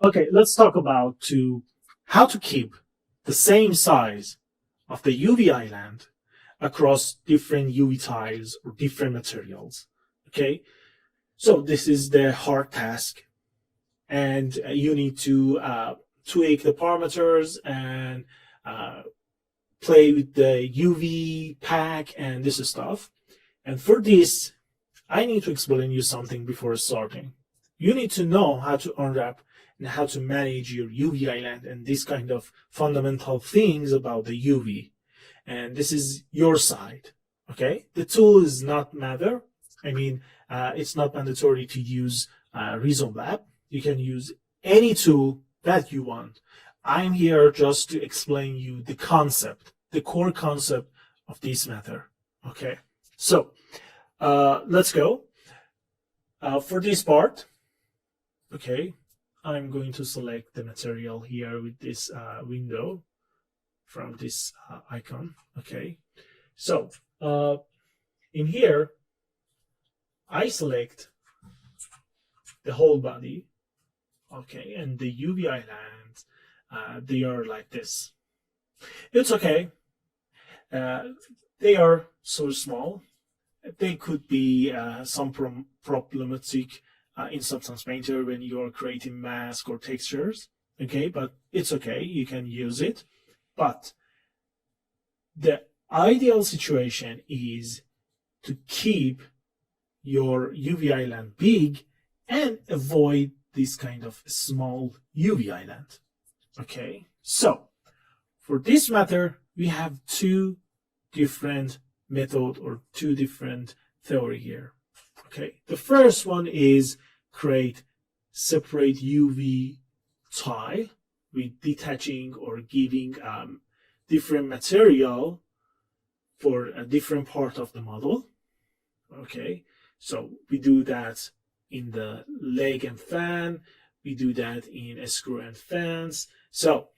Okay, let's talk about how to keep the same size of the UV island across different UV tiles or different materials. Okay, so this is the hard task, and you need to tweak the parameters and uh, play with the UV pack and this stuff. And for this, I need to explain you something before starting. You need to know how to unwrap and how to manage your UV island and these kind of fundamental things about the UV. And this is your side. Okay, the tool is not matter. I mean, it's not mandatory to use Reason Lab. You can use any tool that you want. I'm here just to explain you the concept, the core concept of this matter. Okay, so let's go. For this part, okay, I'm going to select the material here with this window from this icon. Okay, so in here, I select the whole body. Okay, and the UV islands, they are like this. It's okay. They are so small. They could be some problematic in Substance Painter when you're creating masks or textures. Okay, but it's okay. You can use it. But the ideal situation is to keep your UV island big and avoid this kind of small UV island. Okay, so for this matter, we have two different method or two different theory here. Okay, the first one is create separate UV tile with detaching or giving different material for a different part of the model. Okay, so we do that in the leg and fan, we do that in a screw and fans. So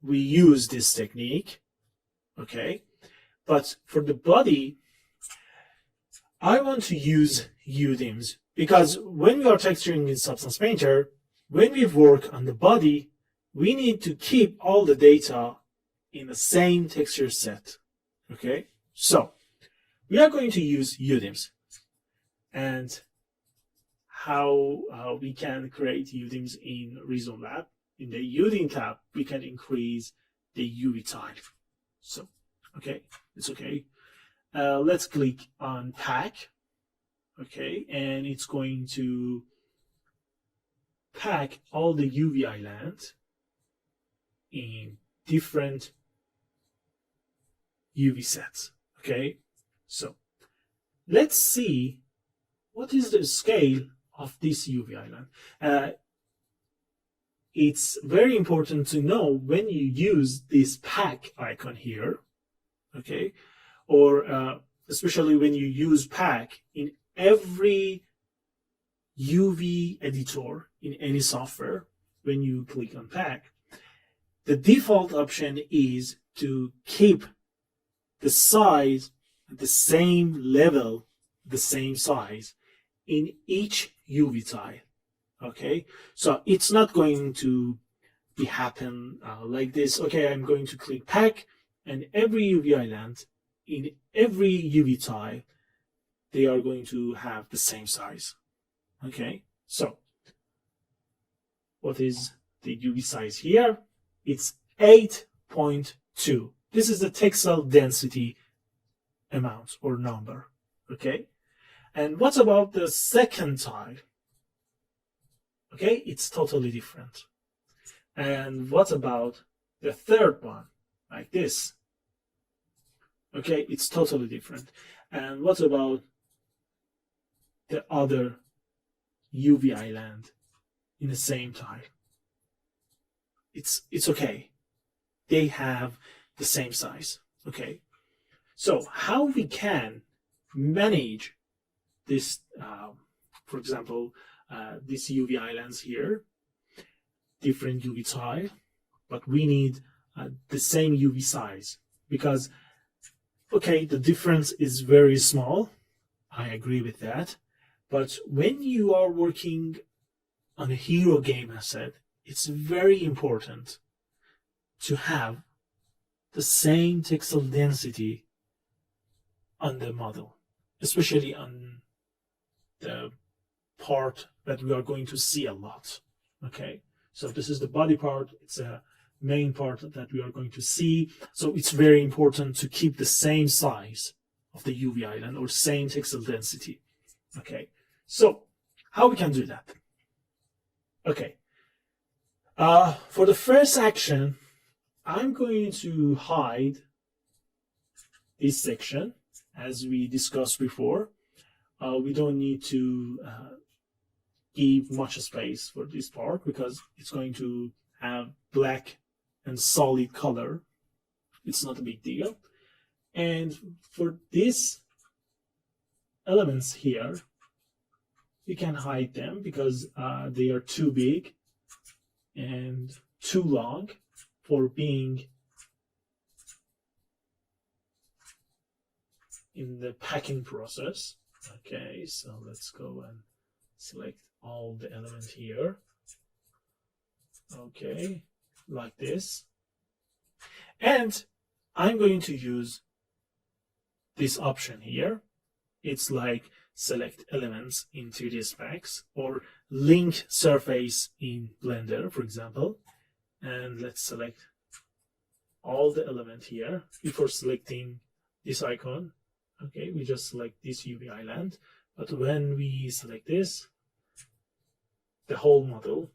we use this technique. Okay, but for the body, I want to use UDIMs because when we are texturing in Substance Painter, when we work on the body, we need to keep all the data in the same texture set. Okay, so we are going to use UDIMs. And how we can create UDIMs in Reason Lab. In the UDIM tab, we can increase the UV type. So, okay, it's okay. Let's click on pack. Okay, and it's going to pack all the UV islands in different UV sets. Okay, so let's see what is the scale of this UV island. It's very important to know when you use this pack icon here, okay, or especially when you use pack in every UV editor in any software. When you click on pack, the default option is to keep the size at the same level, the same size in each UV tile. Okay, so it's not going to be happen like this. Okay, I'm going to click pack, and every UV island in every UV tile, they are going to have the same size. Okay, so what is the UV size here? It's 8.2. This is the textile density amount or number. Okay, and what about the second tile? Okay, it's totally different. And what about the third one, like this? Okay, it's totally different. And what about the other UV island in the same tile? It's okay. They have the same size. Okay, so how we can manage this, for example, these UV islands here, different UV tile, but we need the same UV size because, okay, the difference is very small. I agree with that. But when you are working on a hero game asset, it's very important to have the same textile density on the model, especially on the part that we are going to see a lot. Okay, so this is the body part. It's a main part that we are going to see. So it's very important to keep the same size of the UV island or same textile density. Okay, so how we can do that? Okay, for the first action, I'm going to hide this section as we discussed before. We don't need to give much space for this part because it's going to have black and solid color. It's not a big deal. And for these elements here, we can hide them because they are too big and too long for being in the packing process. Okay, so let's go and select all the elements here. Okay, like this. And I'm going to use this option here. It's like select elements in 3D specs or link surface in Blender, for example. And let's select all the element here before selecting this icon. Okay, we just select this UV island, but when we select this, the whole model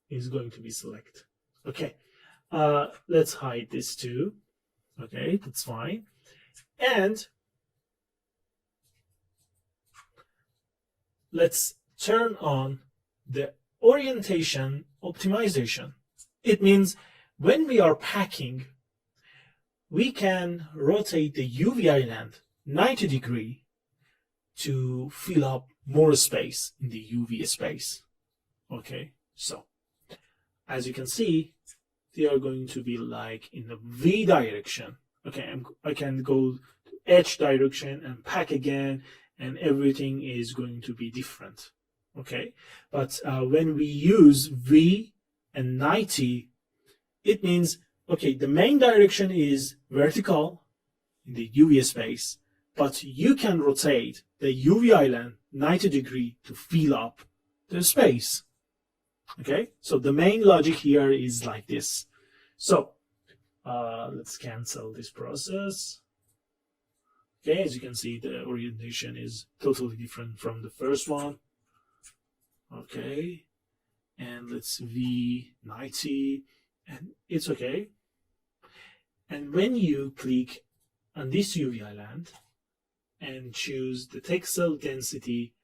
is going to be selected. Okay, let's hide this too. Okay, that's fine. And let's turn on the orientation optimization. It means when we are packing, we can rotate the UV island 90 degrees to fill up more space in the UV space. Okay, so as you can see, they are going to be like in the V direction. Okay, I can go to H direction and pack again, and everything is going to be different. Okay, but when we use V and 90, it means, okay, the main direction is vertical in the UV space, but you can rotate the UV island 90 degrees to fill up the space. Okay, so the main logic here is like this. So let's cancel this process. Okay, as you can see, the orientation is totally different from the first one. Okay, and let's V90, and it's okay. And when you click on this UV island and choose the textile density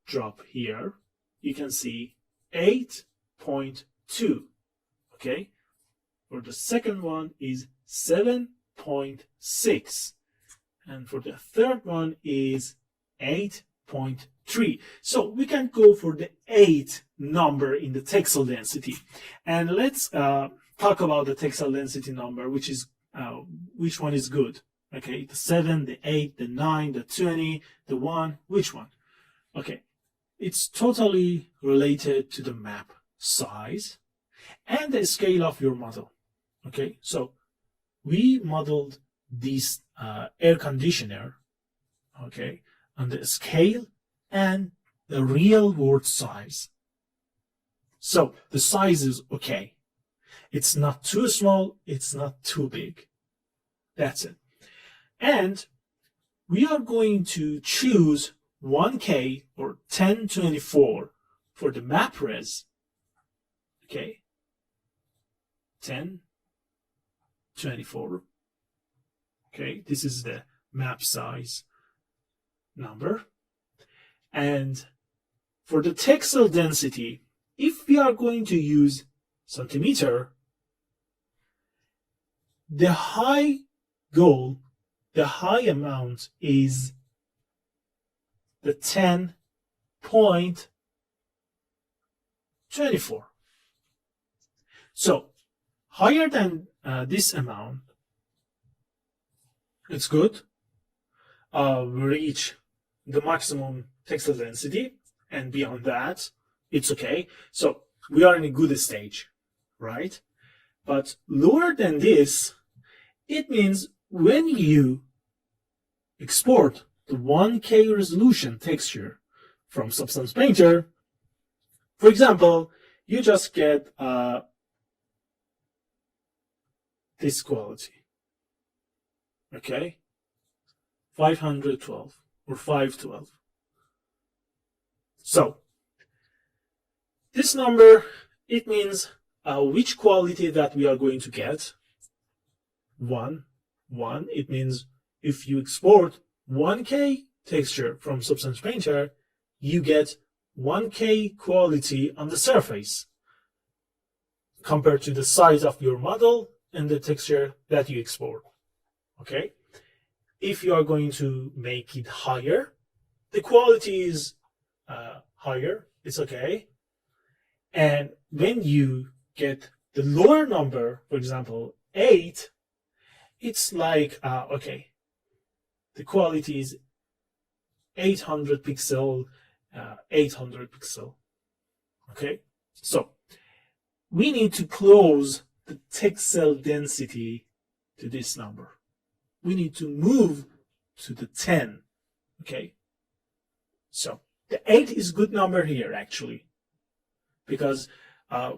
drop here, you can see 8.2. Okay, for the second one is 7.6, and for the third one is 8.3. So we can go for the 8 number in the textile density. And let's talk about the textile density number, which one is good. Okay, the 7, the 8, the 9, the 20, the 1, which one? Okay, it's totally related to the map size and the scale of your model. Okay, so we modeled this air conditioner, okay, on the scale and the real world size. So the size is okay. It's not too small, it's not too big. That's it. And we are going to choose 1K or 1024 for the map res. Okay, 1024. Okay, this is the map size number. And for the textile density, if we are going to use centimeter, the high goal, the high amount is the 10.24. So higher than this amount, it's good. We reach the maximum textile density, and beyond that, it's okay. So we are in a good stage, right? But lower than this, it means when you export the 1K resolution texture from Substance Painter, for example, you just get this quality, okay? 512 or 512. So this number, it means which quality that we are going to get. 1. It means if you export 1K texture from Substance Painter, you get 1K quality on the surface compared to the size of your model and the texture that you export. Okay? If you are going to make it higher, the quality is higher, it's okay. And when you get the lower number, for example, 8, it's like, okay, the quality is 800 pixel, 800 pixel. Okay, so we need to close the texel density to this number. We need to move to the 10. Okay, so the 8 is a good number here actually, because the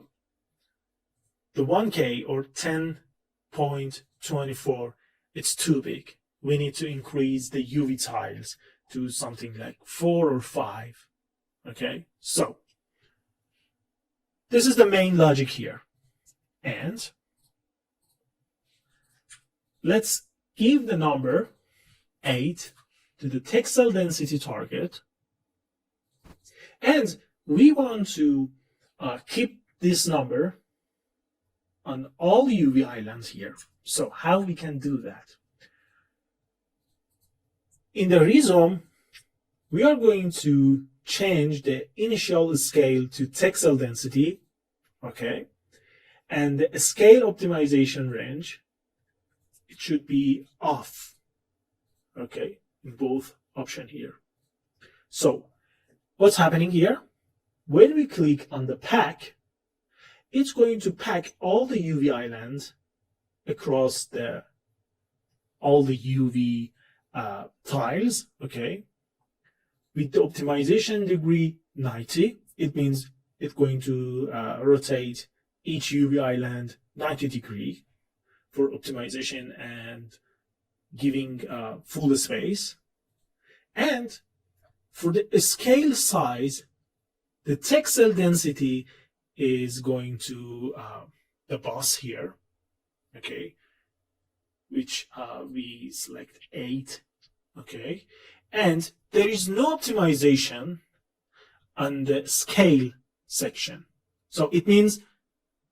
1K or 10.24, it's too big. We need to increase the UV tiles to something like 4 or 5. Okay, so this is the main logic here. And let's give the number 8 to the texel density target. And we want to keep this number on all UV islands here. So how we can do that? In the rhizome, we are going to change the initial scale to texel density, okay? And the scale optimization range, it should be off, okay? In both options here. So what's happening here? When we click on the pack, it's going to pack all the UV islands across all the UV tiles, okay? With the optimization degree 90, it means it's going to rotate each UV island 90 degrees for optimization and giving full space. And for the scale size, the texel density is going to the boss here, okay, which we select 8, okay, and there is no optimization on the scale section. So it means,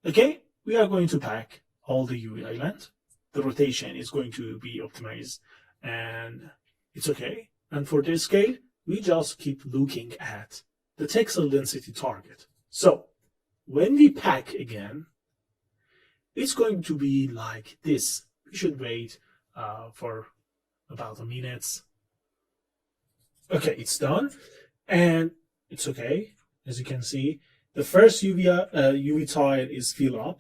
okay, we are going to pack all the UV island. The rotation is going to be optimized and it's okay. And for the scale, we just keep looking at the texel density target. So when we pack again, it's going to be like this. We should wait for about a minute. Okay, it's done, and it's okay. As you can see, the first UV tile is filled up.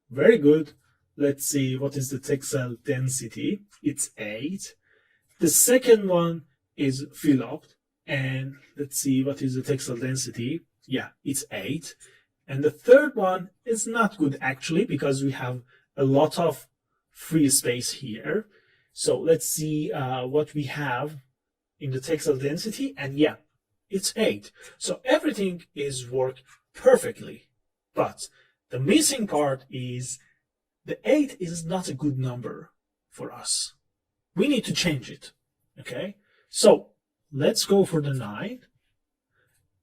Very good. Let's see what is the texel density. It's 8. The second one is filled up, and let's see what is the texel density. Yeah, it's 8. And the third one is not good actually, because we have a lot of free space here. So let's see what we have in the texel density, and yeah, it's 8. So everything is worked perfectly. But the missing part is the 8 is not a good number for us. We need to change it. Okay, so let's go for the 9,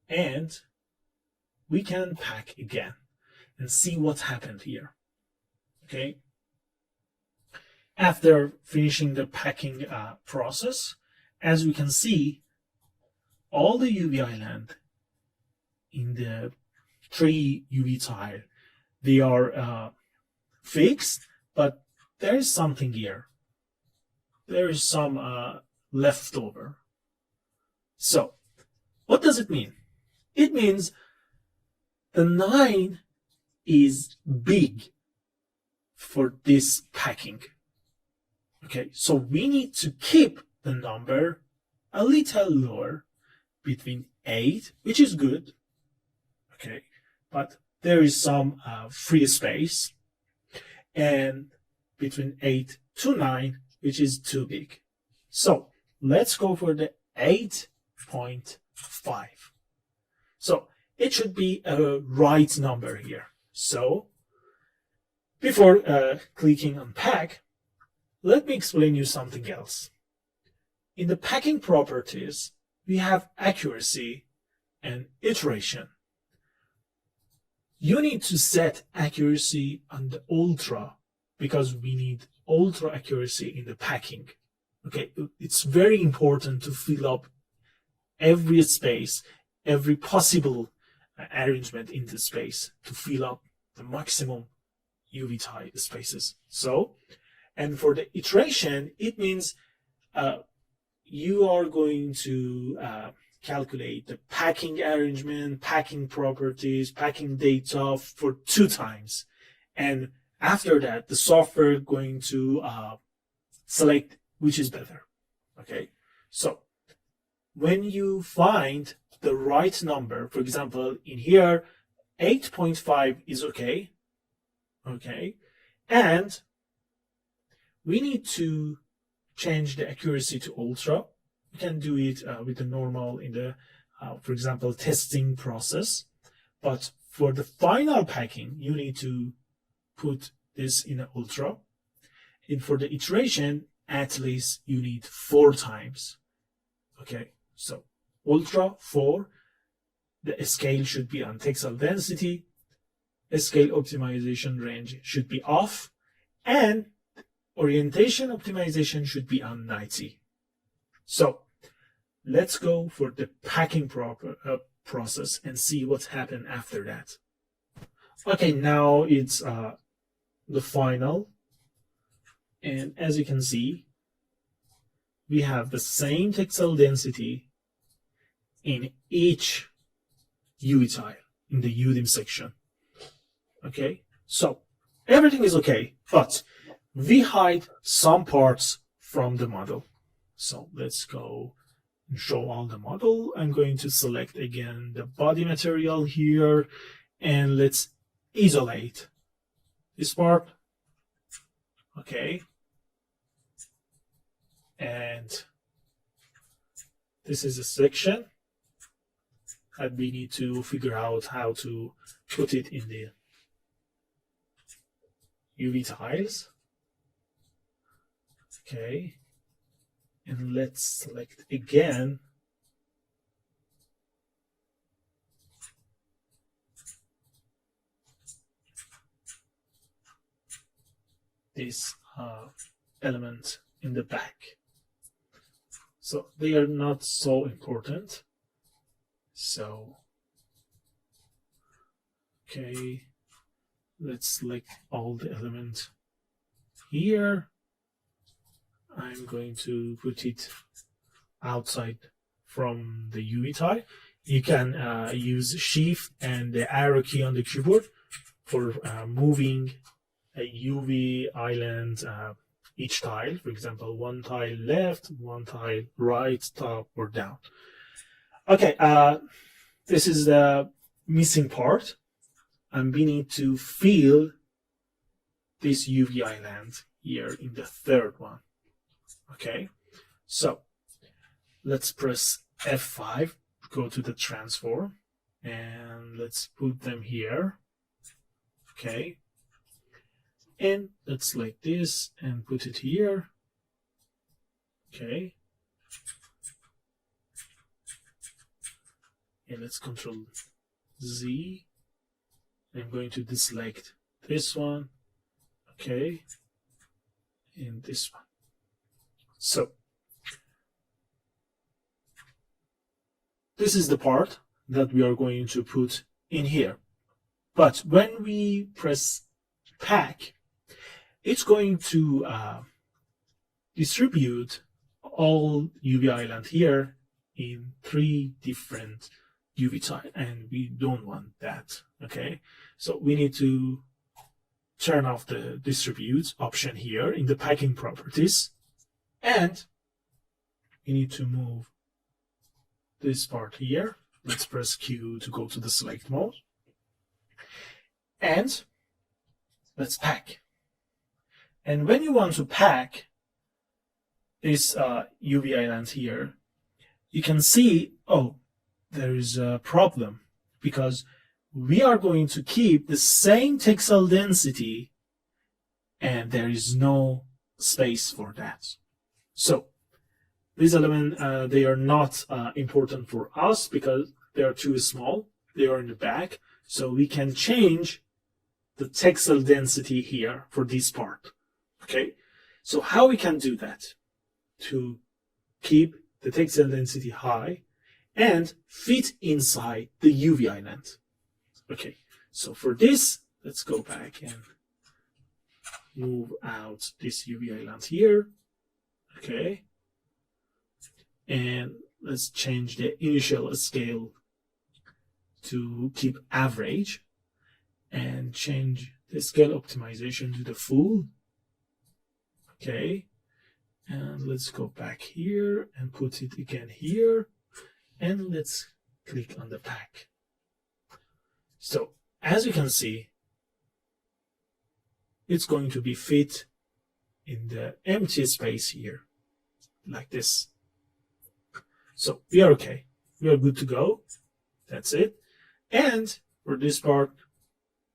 and we can pack again and see what happened here. Okay, after finishing the packing process, as we can see, all the UV island in the 3 UV tile, they are fixed, but there is something here. There is some leftover. So what does it mean? It means the 9 is big for this packing. Okay, so we need to keep the number a little lower, between 8, which is good. Okay, but there is some free space, and between 8 to 9, which is too big. So let's go for the 8.5. So it should be a right number here. So before clicking on pack, let me explain you something else. In the packing properties, we have accuracy and iteration. You need to set accuracy on the ultra because we need ultra accuracy in the packing. Okay, it's very important to fill up every space, every possible arrangement in the space to fill up the maximum UV tile spaces. So, and for the iteration, it means you are going to calculate the packing arrangement, packing properties, packing data for 2 times. And after that, the software going to select which is better. Okay, so when you find the right number, for example, in here, 8.5 is okay. Okay, and we need to change the accuracy to ultra. You can do it with the normal in the, for example, testing process. But for the final packing, you need to put this in an ultra. And for the iteration, at least you need 4 times. Okay, so ultra 4. The scale should be on texel density. Scale optimization range should be off. And orientation optimization should be on 90. So let's go for the packing process and see what's happened after that. Okay, now it's the final. And as you can see, we have the same texel density in each UV tile in the UDIM section. Okay, so everything is okay, but we hide some parts from the model. So let's go and show all the model. I'm going to select again the body material here, and let's isolate this part. Okay, and this is a section that we need to figure out how to put it in the UV tiles. Okay, and let's select again this element in the back. So they are not so important. So, okay, let's select all the elements here. I'm going to put it outside from the UV tile. You can use Shift and the arrow key on the keyboard for moving a UV island each tile. For example, 1 tile left, 1 tile right, top, or down. Okay, this is the missing part, and we need to fill this UV island here in the 3rd one. Okay, so let's press F5, go to the transform, and let's put them here. Okay, and let's select this and put it here. Okay, and let's Control Z. I'm going to deselect this one. Okay, and this one. So this is the part that we are going to put in here. But when we press pack, it's going to distribute all UV island here in 3 different UV tiles, and we don't want that. Okay, so we need to turn off the distribute option here in the packing properties, and we need to move this part here. Let's press Q to go to the select mode, and let's pack. And when you want to pack this UV island here, you can see, oh, there is a problem, because we are going to keep the same texel density and there is no space for that. So these elements, they are not important for us because they are too small. They are in the back. So we can change the texel density here for this part. Okay, so how we can do that to keep the texel density high and fit inside the UV island? Okay, so for this, let's go back and move out this UV island here. Okay, and let's change the initial scale to keep average and change the scale optimization to the full. Okay, and let's go back here and put it again here, and let's click on the pack. So as you can see, it's going to be fit in the empty space here, like this. So we are okay. We are good to go. That's it. And for this part,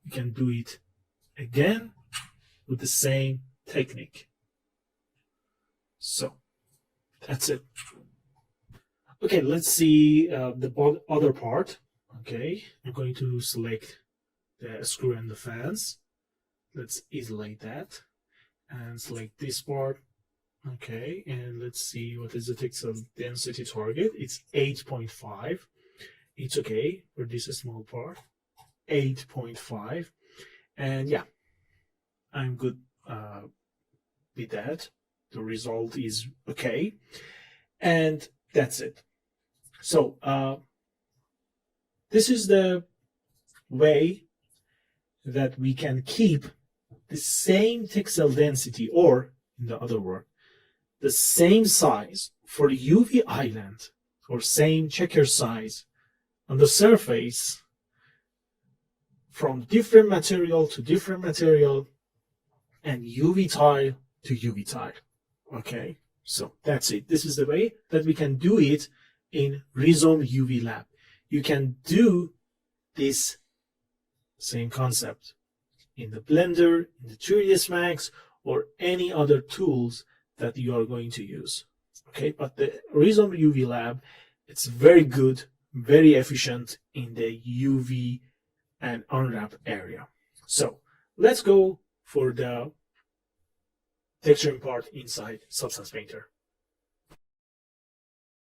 we can do it again with the same technique. So that's it. Okay, let's see the other part. Okay, I'm going to select the screw and the fans. Let's isolate that and select this part. Okay, and let's see what is the texel density target. It's 8.5. It's okay for this small part. 8.5. And yeah, I'm good with that. The result is okay. And that's it. So this is the way that we can keep the same texel density, or in the other word, the same size for the UV island, or same checker size on the surface from different material to different material and UV tile to UV tile. Okay, so that's it. This is the way that we can do it in Rhizome UV Lab. You can do this same concept in the Blender, in the 3ds Max, or any other tools that you are going to use. Okay, but the Rhizome UV Lab, it's very good, very efficient in the UV and unwrap area. So let's go for the texturing part inside Substance Painter.